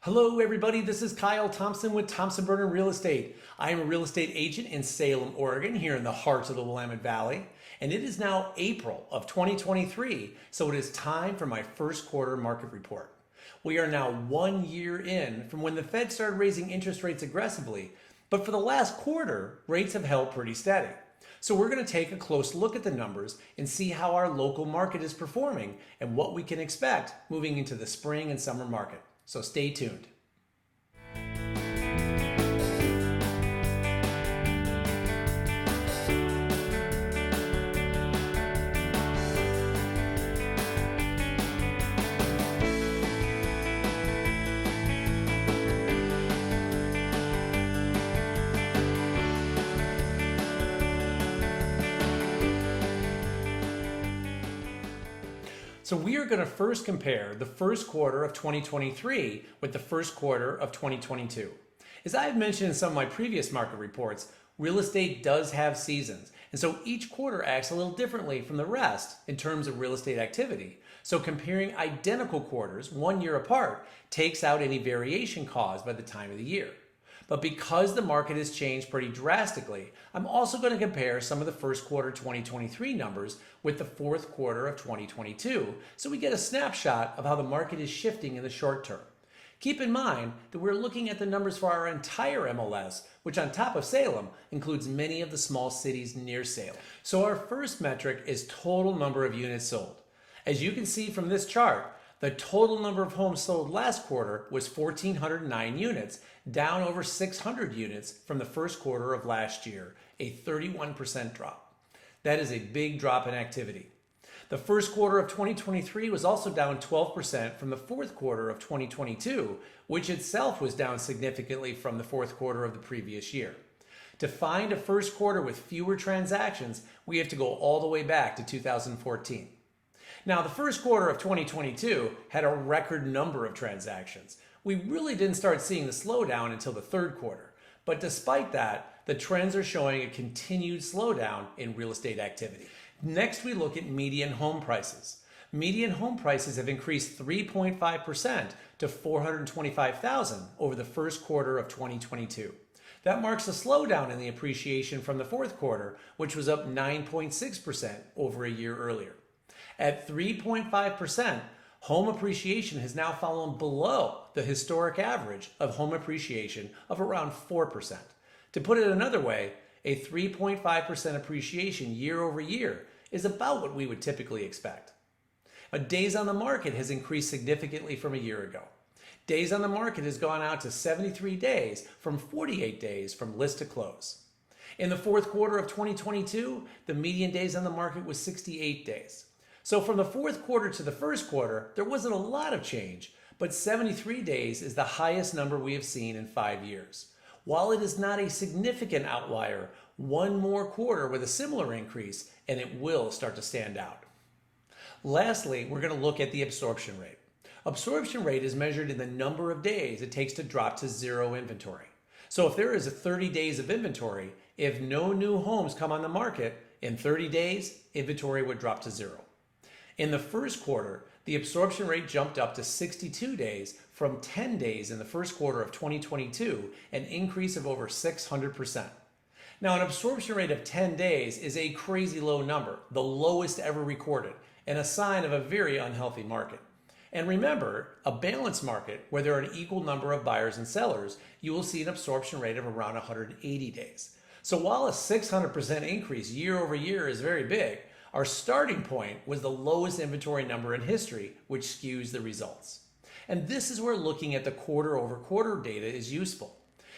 Hello everybody, this is Kyle Thompson with Tomson Burnham Real Estate. I am a real estate agent in Salem, Oregon, here in the heart of the Willamette Valley. And it is now April of 2023, so it is time for my first quarter market report. We are now 1 year in from when the Fed started raising interest rates aggressively, but for the last quarter, rates have held pretty steady. So we're going to take a close look at the numbers and see how our local market is performing and what we can expect moving into the spring and summer market. So stay tuned. So we are going to first compare the first quarter of 2023 with the first quarter of 2022. As I have mentioned in some of my previous market reports, real estate does have seasons, and so each quarter acts a little differently from the rest in terms of real estate activity. So comparing identical quarters 1 year apart takes out any variation caused by the time of the year. But because the market has changed pretty drastically, I'm also going to compare some of the first quarter 2023 numbers with the fourth quarter of 2022, so we get a snapshot of how the market is shifting in the short term. Keep in mind that we're looking at the numbers for our entire MLS, which on top of Salem includes many of the small cities near Salem. So our first metric is total number of units sold. As you can see from this chart, the total number of homes sold last quarter was 1,409 units, down over 600 units from the first quarter of last year, a 31% drop. That is a big drop in activity. The first quarter of 2023 was also down 12% from the fourth quarter of 2022, which itself was down significantly from the fourth quarter of the previous year. To find a first quarter with fewer transactions, we have to go all the way back to 2014. Now, the first quarter of 2022 had a record number of transactions. We really didn't start seeing the slowdown until the third quarter. But despite that, the trends are showing a continued slowdown in real estate activity. Next, we look at median home prices. Median home prices have increased 3.5% to $425,000 over the first quarter of 2022. That marks a slowdown in the appreciation from the fourth quarter, which was up 9.6% over a year earlier. At 3.5%, home appreciation has now fallen below the historic average of home appreciation of around 4%. To put it another way, a 3.5% appreciation year over year is about what we would typically expect. Days on the market has increased significantly from a year ago. Days on the market has gone out to 73 days from 48 days from list to close. In the fourth quarter of 2022, the median days on the market was 68 days. So from the fourth quarter to the first quarter, there wasn't a lot of change, but 73 days is the highest number we have seen in 5 years. While it is not a significant outlier, one more quarter with a similar increase and it will start to stand out. Lastly, we're going to look at the absorption rate. Absorption rate is measured in the number of days it takes to drop to zero inventory. So if there is 30 days of inventory, if no new homes come on the market, in 30 days, inventory would drop to zero. In the first quarter, the absorption rate jumped up to 62 days from 10 days in the first quarter of 2022, an increase of over 600%. Now, an absorption rate of 10 days is a crazy low number, the lowest ever recorded, and a sign of a very unhealthy market. And remember, a balanced market where there are an equal number of buyers and sellers, you will see an absorption rate of around 180 days. So while a 600% increase year over year is very big, our starting point was the lowest inventory number in history, which skews the results. And this is where looking at the quarter over quarter data is useful.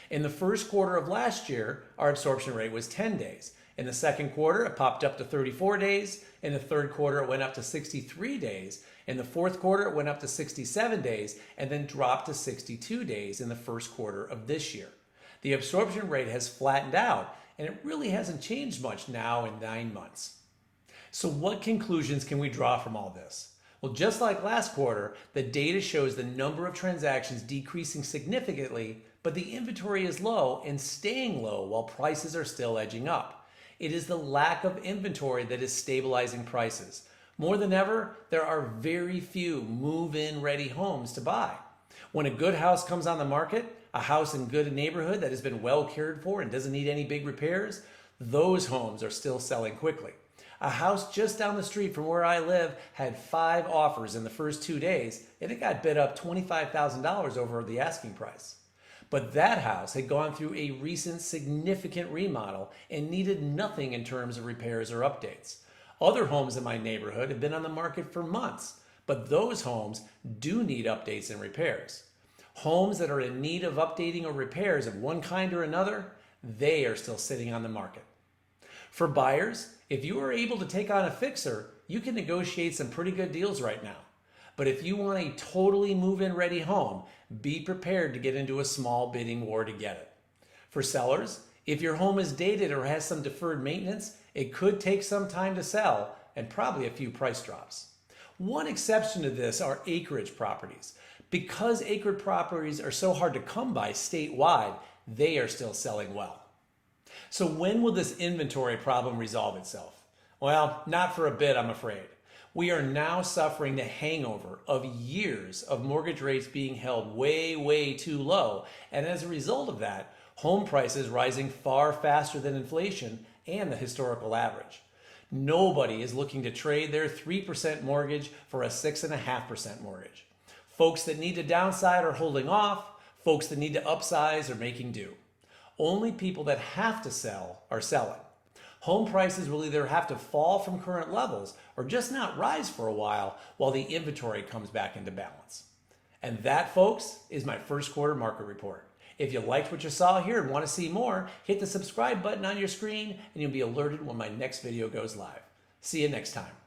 In the first quarter of last year, our absorption rate was 10 days. In the second quarter, it popped up to 34 days. In the third quarter, it went up to 63 days. In the fourth quarter, it went up to 67 days and then dropped to 62 days in the first quarter of this year. The absorption rate has flattened out and it really hasn't changed much now in 9 months. So what conclusions can we draw from all this? Well, just like last quarter, the data shows the number of transactions decreasing significantly, but the inventory is low and staying low while prices are still edging up. It is the lack of inventory that is stabilizing prices. More than ever, there are very few move-in ready homes to buy. When a good house comes on the market, a house in good neighborhood that has been well cared for and doesn't need any big repairs, those homes are still selling quickly. A house just down the street from where I live had 5 offers in the first 2 days, and it got bid up $25,000 over the asking price. But that house had gone through a recent significant remodel and needed nothing in terms of repairs or updates. Other homes in my neighborhood have been on the market for months, but those homes do need updates and repairs. Homes that are in need of updating or repairs of one kind or another, they are still sitting on the market. For buyers, if you are able to take on a fixer, you can negotiate some pretty good deals right now. But if you want a totally move-in ready home, be prepared to get into a small bidding war to get it. For sellers, if your home is dated or has some deferred maintenance, it could take some time to sell and probably a few price drops. One exception to this are acreage properties. Because acreage properties are so hard to come by statewide, they are still selling well. So when will this inventory problem resolve itself? Well, not for a bit, I'm afraid. We are now suffering the hangover of years of mortgage rates being held way too low. And as a result of that, home prices rising far faster than inflation and the historical average. Nobody is looking to trade their 3% mortgage for a 6.5% mortgage. Folks that need to downside are holding off. Folks that need to upsize are making do. Only people that have to sell are selling. Home prices will either have to fall from current levels or just not rise for a while the inventory comes back into balance. And that, folks, is my first quarter market report. If you liked what you saw here and want to see more, hit the subscribe button on your screen and you'll be alerted when my next video goes live. See you next time.